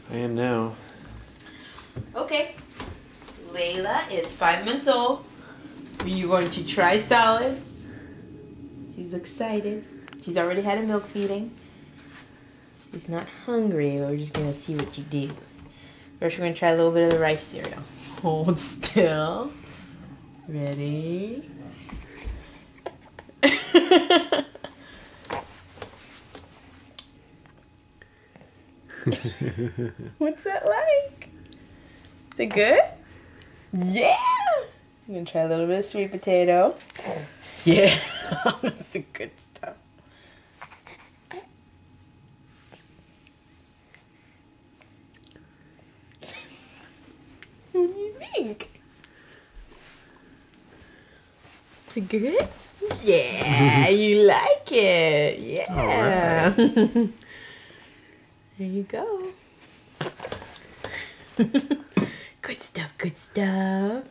I am now. Okay. Leila is 5 months old. We're going to try solids. She's excited. She's already had a milk feeding. She's not hungry, but we're just going to see what you do. First, we're going to try a little bit of the rice cereal. Hold still. Ready? What's that like? Is it good? Yeah! I'm gonna try a little bit of sweet potato. Yeah, that's the good stuff. What do you think? Is it good? Yeah, you like it. Yeah. All right. There you go. Good stuff, good stuff.